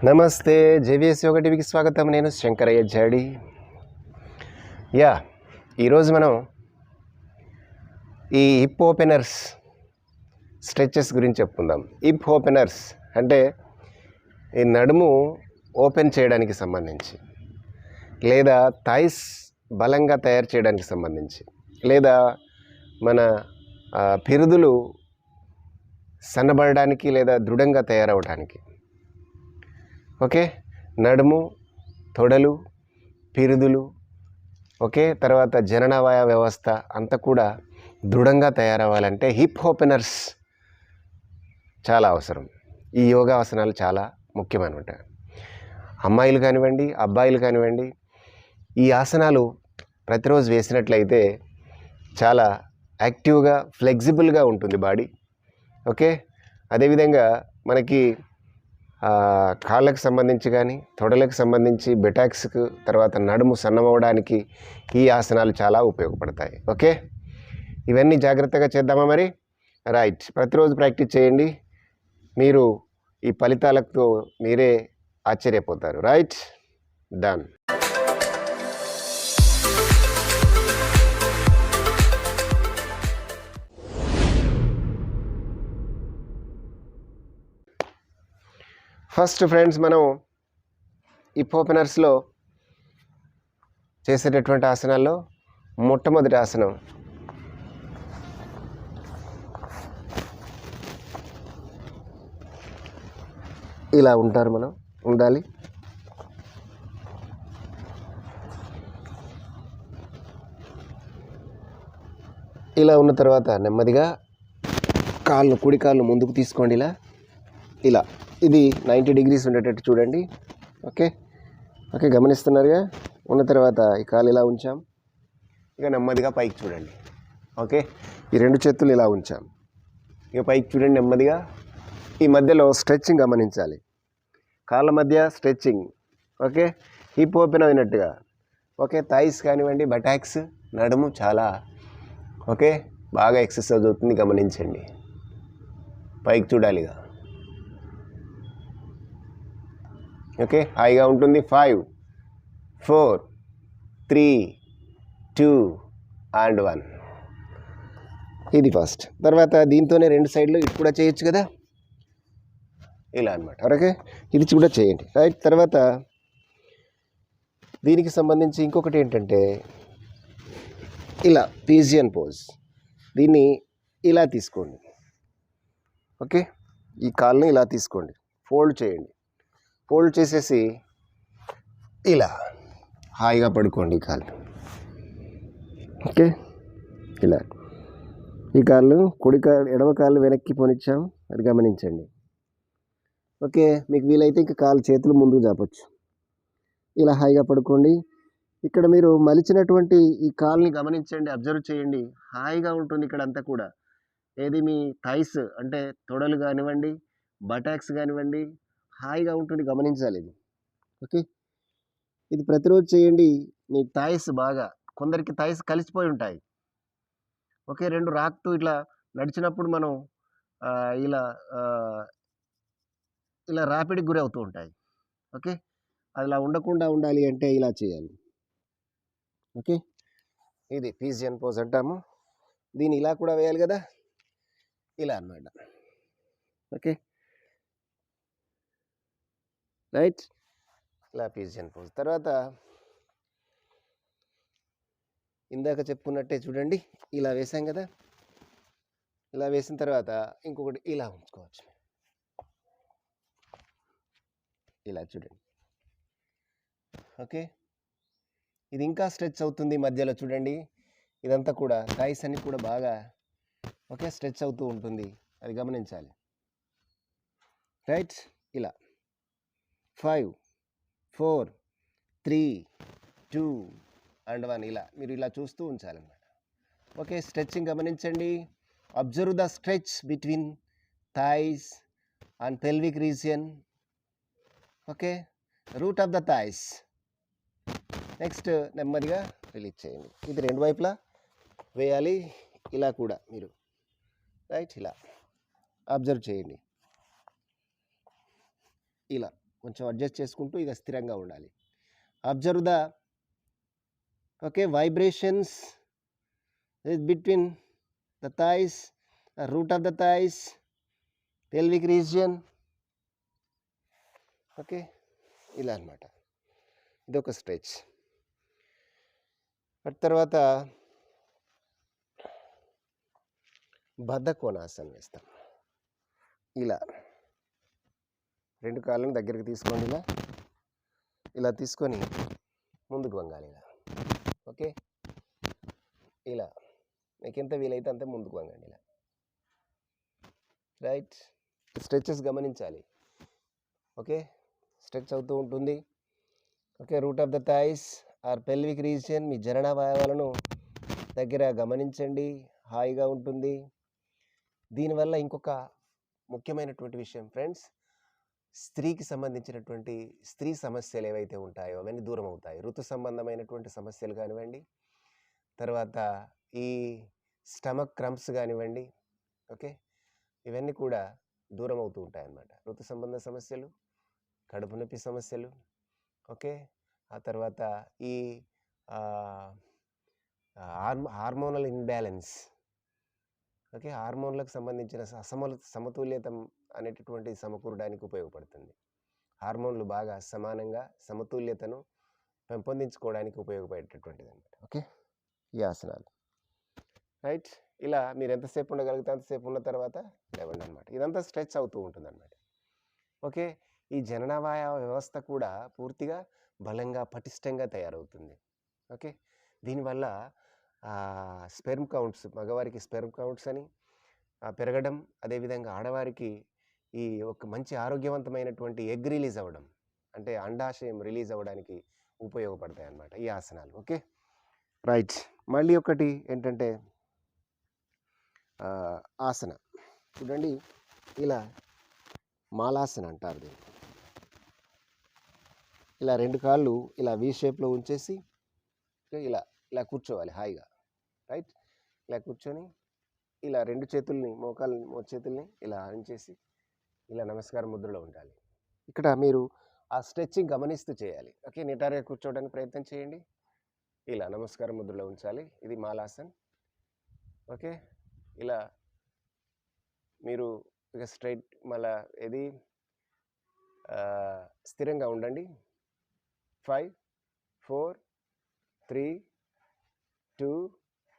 నమస్తే జేవీఎస్ యోగా టీవీకి స్వాగతం. నేను శంకరయ్య జాడి. ఈరోజు మనం ఈ హిప్ ఓపెనర్స్ స్ట్రెచెస్ గురించి చెప్పుకుందాం. హిప్ ఓపెనర్స్ అంటే ఈ నడుము ఓపెన్ చేయడానికి సంబంధించి, లేదా థైస్ బలంగా తయారు చేయడానికి సంబంధించి, లేదా మన పిరుదులు సన్నబడడానికి లేదా దృఢంగా తయారవడానికి. ఓకే, నడుము, తొడలు, పిరుదులు, ఓకే, తర్వాత జననవాయ వ్యవస్థ అంతా కూడా దృఢంగా తయారవ్వాలంటే హిప్ ఓపెనర్స్ చాలా అవసరం. ఈ యోగాసనాలు చాలా ముఖ్యమన్నమాట. అమ్మాయిలు కానివ్వండి, అబ్బాయిలు కానివ్వండి, ఈ ఆసనాలు ప్రతిరోజు వేసినట్లయితే చాలా యాక్టివ్గా, ఫ్లెక్సిబుల్గా ఉంటుంది బాడీ. ఓకే, అదేవిధంగా మనకి కాళ్ళకు సంబంధించి కానీ, తొడలకు సంబంధించి, బెటాక్స్కు, తర్వాత నడుము సన్నమవడానికి ఈ ఆసనాలు చాలా ఉపయోగపడతాయి. ఓకే, ఇవన్నీ జాగ్రత్తగా చేద్దామా మరి? రైట్, ప్రతిరోజు ప్రాక్టీస్ చేయండి. మీరు ఈ ఫలితాలతో మీరే ఆశ్చర్యపోతారు. Right, done. ఫస్ట్ ఫ్రెండ్స్, మనం హిప్ ఓపెనర్స్లో చేసేటటువంటి ఆసనాల్లో మొట్టమొదటి ఆసనం ఇలా ఉంటారు, మనం ఉండాలి. ఇలా ఉన్న తర్వాత నెమ్మదిగా కుడి కాళ్ళు ముందుకు తీసుకోండి. ఇలా ఇది 90 degrees ఉండేటట్టు చూడండి. ఓకే, గమనిస్తున్నారుగా. ఉన్న తర్వాత ఈ కాలు ఇలా ఉంచాం, ఇక నెమ్మదిగా పైకి చూడండి. ఓకే, ఈ రెండు చేతులు ఇలా ఉంచాం, ఇక పైకి చూడండి నెమ్మదిగా. ఈ మధ్యలో స్ట్రెచ్చింగ్ గమనించాలి, కాళ్ళ మధ్య స్ట్రెచ్చింగ్. ఓకే, హిప్ ఓపెన్ అయినట్టుగా. ఓకే, థైస్ కానివ్వండి, బటాక్స్, నడుము చాలా బాగా ఎక్సర్సైజ్ అవుతుంది, గమనించండి. పైకి చూడాలిగా. ఓకే, హాయిగా ఉంటుంది. 5, 4, 3, 2 and 1. ఇది ఫస్ట్. తర్వాత దీంతోనే రెండు సైడ్లు ఇది కూడా చేయొచ్చు కదా, ఇలా అనమాట. ఓకే, ఇది కూడా చేయండి. రైట్, తర్వాత దీనికి సంబంధించి ఇంకొకటి ఏంటంటే ఇలా పీజియన్ పోజ్. దీన్ని ఇలా తీసుకోండి. ఓకే, ఈ కాల్ని ఇలా తీసుకోండి, ఫోల్డ్ చేయండి. ఫోల్డ్ చేసేసి ఇలా హాయిగా పడుకోండి ఈ కాళ్ళు. ఓకే, ఇలా ఈ కాళ్ళు, ఎడమ కాళ్ళు వెనక్కి పోనిచ్చాం, అది గమనించండి. ఓకే, మీకు వీలైతే ఇంకా కాళ్ళు చేతులు ముందుకు చాపొచ్చు. ఇలా హాయిగా పడుకోండి. ఇక్కడ మీరు మలిచినటువంటి ఈ కాల్ని గమనించండి, అబ్జర్వ్ చేయండి. హాయిగా ఉంటుంది ఇక్కడ అంతా కూడా. ఏది మీ థైస్ అంటే తొడలు కానివ్వండి, బటాక్స్ కానివ్వండి, హాయిగా ఉంటుంది, గమనించాలి ఇది. ఓకే, ఇది ప్రతిరోజు చేయండి. మీ థైస్ బాగా, కొందరికి థైస్ కలిసిపోయి ఉంటాయి. ఓకే, రెండు రాక్తూ ఇట్లా నడిచినప్పుడు మనం ఇలా ర్యాపిడ్కి గురి అవుతూ ఉంటాయి. ఓకే, అలా ఉండకుండా ఉండాలి అంటే ఇలా చేయాలి. ఓకే, ఇది పీజియన్ పోజ్ అంటాము. దీన్ని ఇలా కూడా వేయాలి కదా, ఇలా అన్నమాట. ఓకే, రైట్, ఇలా పీజియన్ పోజ్. తర్వాత ఇందాక చెప్పుకున్నట్టే చూడండి, ఇలా వేసాం కదా. ఇలా వేసిన తర్వాత ఇంకొకటి ఇలా ఉంచుకోవచ్చు, ఇలా చూడండి. ఓకే, ఇది ఇంకా స్ట్రెచ్ అవుతుంది మధ్యలో చూడండి. ఇదంతా కూడా థైస్ అన్ని కూడా బాగా స్ట్రెచ్ అవుతూ ఉంటుంది, అది గమనించాలి. రైట్, ఇలా 5, 4, 3, 2 and 1 ఇలా మీరు ఇలా చూస్తూ ఉంచాలన్నమాట. ఓకే, స్ట్రెచ్చింగ్ గమనించండి. Observe the stretch between thighs and pelvic region. Okay, route of the thighs. Next నెమ్మదిగా రిలీజ్ చేయండి. ఇది రెండు వైపులా వేయాలి, ఇలా కూడా మీరు. రైట్, ఇలా అబ్జర్వ్ చేయండి. ఇలా కొంచెం అడ్జస్ట్ చేసుకుంటూ ఇక స్థిరంగా ఉండాలి. Observe the vibrations between the thighs, route of the thighs, pelvic region. ఇలా అన్నమాట. ఇదొక స్ట్రెచ్. తర్వాత బద్ధకోణాసనం వేస్తాం. ఇలా 2 కాళ్ళను దగ్గరికి తీసుకోండి. ఇలా తీసుకొని ముందుకు వంగాలి. ఇలా మీకు ఎంత వీలైతే అంత ముందుకు వంగండి. ఇలా రైట్. స్ట్రెచెస్ గమనించాలి. స్ట్రెచ్ అవుతూ ఉంటుంది. Root of the thighs or pelvic region, మీ జననావయవాలను దగ్గర గమనించండి. హాయిగా ఉంటుంది. దీనివల్ల ఇంకొక ముఖ్యమైనటువంటి విషయం ఫ్రెండ్స్, స్త్రీకి సంబంధించినటువంటి స్త్రీ సమస్యలు ఏవైతే ఉంటాయో అవన్నీ దూరం అవుతాయి. ఋతు సంబంధమైనటువంటి సమస్యలు కానివ్వండి, తర్వాత ఈ స్టమక్ క్రంప్స్ కానివ్వండి, ఇవన్నీ కూడా దూరం అవుతూ ఉంటాయి అన్నమాట. ఋతు సంబంధ సమస్యలు, కడుపు నొప్పి సమస్యలు, ఆ తర్వాత ఈ హార్మోనల్ ఇన్బ్యాలెన్స్, హార్మోన్లకు సంబంధించిన సమతుల్యత అనేటటువంటి సమకూరడానికి ఉపయోగపడుతుంది. హార్మోన్లు బాగా సమానంగా సమతుల్యతను పెంపొందించుకోవడానికి ఉపయోగపడేటటువంటిది అన్నమాట. ఈ ఆసనాలు రైట్. ఇలా మీరు ఎంతసేపు ఉండగలిగితే అంతసేపు ఉన్న తర్వాత లేవండి అన్నమాట. ఇదంతా స్ట్రెచ్ అవుతూ ఉంటుంది అన్నమాట. ఈ జననావయవ వ్యవస్థ కూడా పూర్తిగా బలంగా పటిష్టంగా తయారవుతుంది. దీనివల్ల స్పెర్మ్ కౌంట్స్, మగవారికి స్పెర్మ్ కౌంట్స్ అని పెరగడం, అదేవిధంగా ఆడవారికి ఈ ఒక మంచి ఆరోగ్యవంతమైనటువంటి ఎగ్ రిలీజ్ అవ్వడం, అంటే అండాశయం రిలీజ్ అవ్వడానికి ఉపయోగపడతాయి అన్నమాట ఈ ఆసనాలు. రైట్. మళ్ళీ ఒకటి ఏంటంటే ఆసన చూడండి. ఇలా మాలాసన అంటారు దీన్ని. ఇలా 2 కాళ్ళు ఇలా వి షేప్లో ఉంచేసి ఇలా కూర్చోవాలి హాయిగా. రైట్. ఇలా కూర్చొని ఇలా 2 చేతుల్ని చేతుల్ని ఇలా ఆడించేసి ఇలా నమస్కార ముద్రలో ఉండాలి. ఇక్కడ మీరు ఆ స్ట్రెచ్చింగ్ గమనిస్తూ చేయాలి. నిటారుగా కూర్చోవడానికి ప్రయత్నం చేయండి. ఇలా నమస్కార ముద్రలో ఉంచాలి. ఇది మాలాసన్. ఇలా మీరు ఇక స్ట్రైట్ మళ్ళా ఇది స్థిరంగా ఉండండి. 5, 4, 3, 2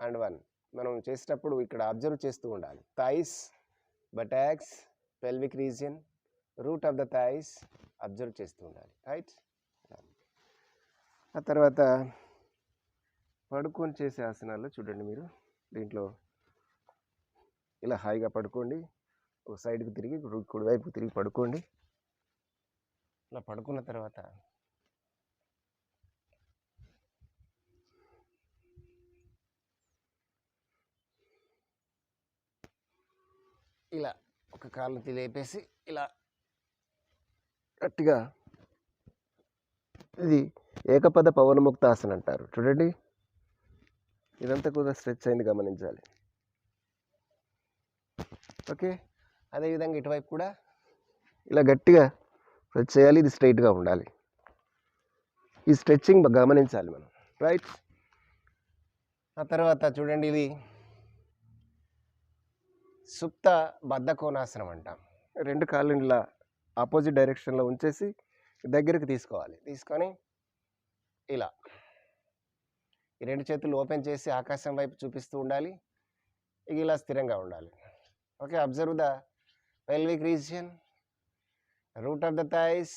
and 1. మనం చేసేటప్పుడు ఇక్కడ అబ్జర్వ్ చేస్తూ ఉండాలి. Thighs, buttocks, pelvic region, root of the thighs observe చేస్తూ ఉండాలి. రైట్. ఆ తర్వాత పడుకొని చేసే ఆసనాల్లో చూడండి మీరు. దీంట్లో ఇలా హాయిగా పడుకోండి. ఒక సైడ్కి తిరిగి కుడివైపుకి తిరిగి పడుకోండి. ఇలా పడుకున్న తర్వాత ఇలా ఒక కాళ్ళు లేపేసి ఇలా గట్టిగా, ఇది ఏకపద పవనముక్తాసన అంటారు చూడండి. ఇదంతా కూడా స్ట్రెచ్ అయింది గమనించాలి. అదేవిధంగా ఇటువైపు కూడా ఇలా గట్టిగా స్ట్రెచ్ చేయాలి. ఇది స్ట్రైట్గా ఉండాలి. ఈ స్ట్రెచ్చింగ్ గమనించాలి మనం. రైట్. ఆ తర్వాత చూడండి, ఇది సుప్త బద్ధకోణాసనం అంటాం. 2 కాళ్ళు ఇలా ఆపోజిట్ డైరెక్షన్లో ఉంచేసి దగ్గరికి తీసుకోవాలి. తీసుకొని ఇలా ఈ 2 చేతులు ఓపెన్ చేసి ఆకాశం వైపు చూపిస్తూ ఉండాలి. ఇక ఇలా స్థిరంగా ఉండాలి. Observe the pelvic region, root of the thighs.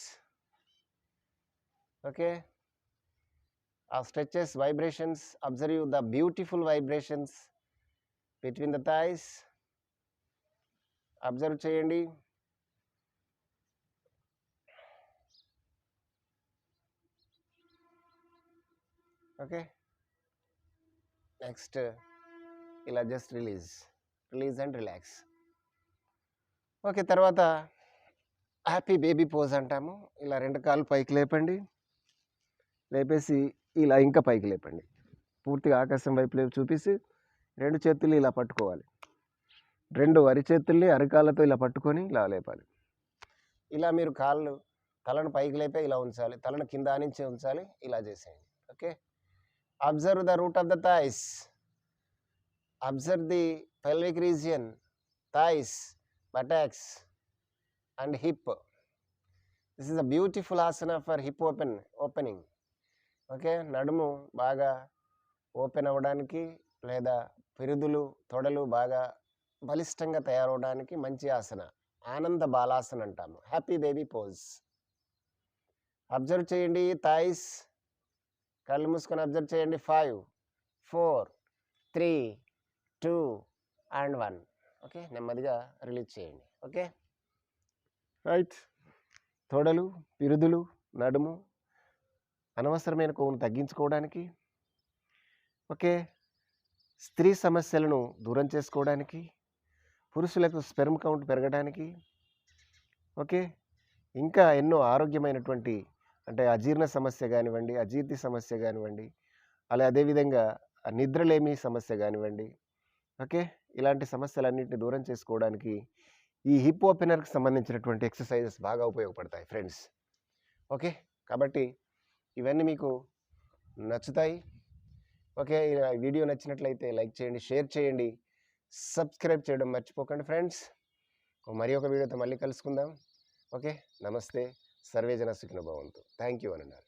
Stretches, vibrations, observe the beautiful vibrations between the thighs. Observe cheyandi. Next, ila just release and relax. తర్వాత హ్యాపీ బేబీ పోజ్ అంటాము. ఇలా 2 కాళ్ళు పైకి లేపండి. లేపేసి ఇలా ఇంకా పైకి లేపండి. పూర్తిగా ఆకాశం వైపు చూపిసి 2 చేతులు ఇలా పట్టుకోవాలి. 2 అరిచేతుల్ని అరికాళ్ళతో ఇలా పట్టుకొని ఇలా లేపాలి. ఇలా మీరు కాళ్ళు తలను పైకి లేపే ఇలా ఉంచాలి, తలను కింద ఆనించి ఉంచాలి, ఇలా చేసేయండి. Okay. Observe the root of the thighs, observe the pelvic region, thighs, buttocks and hip. This is a beautiful asana for hip opening. Okay. నడుము బాగా ఓపెన్ అవ్వడానికి లేదా పిరుదులు తొడలు బాగా బలిష్టంగా తయారవడానికి మంచి ఆసన. ఆనంద బాలాసన అంటాము, హ్యాపీ బేబీ పోజ్. అబ్జర్వ్ చేయండి థైస్, కళ్ళు మూసుకొని అబ్జర్వ్ చేయండి. 5, 4, 3, 2 అండ్ 1. ఓకే. నెమ్మదిగా రిలీజ్ చేయండి. ఓకే. రైట్. తొడలు, పిరుదులు, నడుము, అనవసరమైన కొవ్వును తగ్గించుకోవడానికి, ఓకే, స్త్రీ సమస్యలను దూరం చేసుకోవడానికి, పురుషులకు స్పెర్మ్ కౌంట్ పెరగడానికి, ఓకే, ఇంకా ఎన్నో ఆరోగ్యమైనటువంటి అంటే అజీర్ణ సమస్య కానివ్వండి, అజీర్తి సమస్య కానివ్వండి, అదేవిధంగా నిద్రలేమి సమస్య కానివ్వండి, ఓకే, ఇలాంటి సమస్యలన్నింటినీ దూరం చేసుకోవడానికి ఈ హిప్ ఓపెనర్కి సంబంధించినటువంటి ఎక్సర్సైజెస్ బాగా ఉపయోగపడతాయి ఫ్రెండ్స్. ఓకే. కాబట్టి ఇవన్నీ మీకు నచ్చుతాయి. ఓకే. ఈ వీడియో నచ్చినట్లయితే లైక్ చేయండి, షేర్ చేయండి, సబ్స్క్రైబ్ చేయడం మర్చిపోకండి ఫ్రెండ్స్. మరి ఒక వీడియోతో మళ్ళీ కలుసుకుందాం. ఓకే. నమస్తే. సర్వేజన సుఖినో భవంతు. థ్యాంక్ యూ అన్నారు.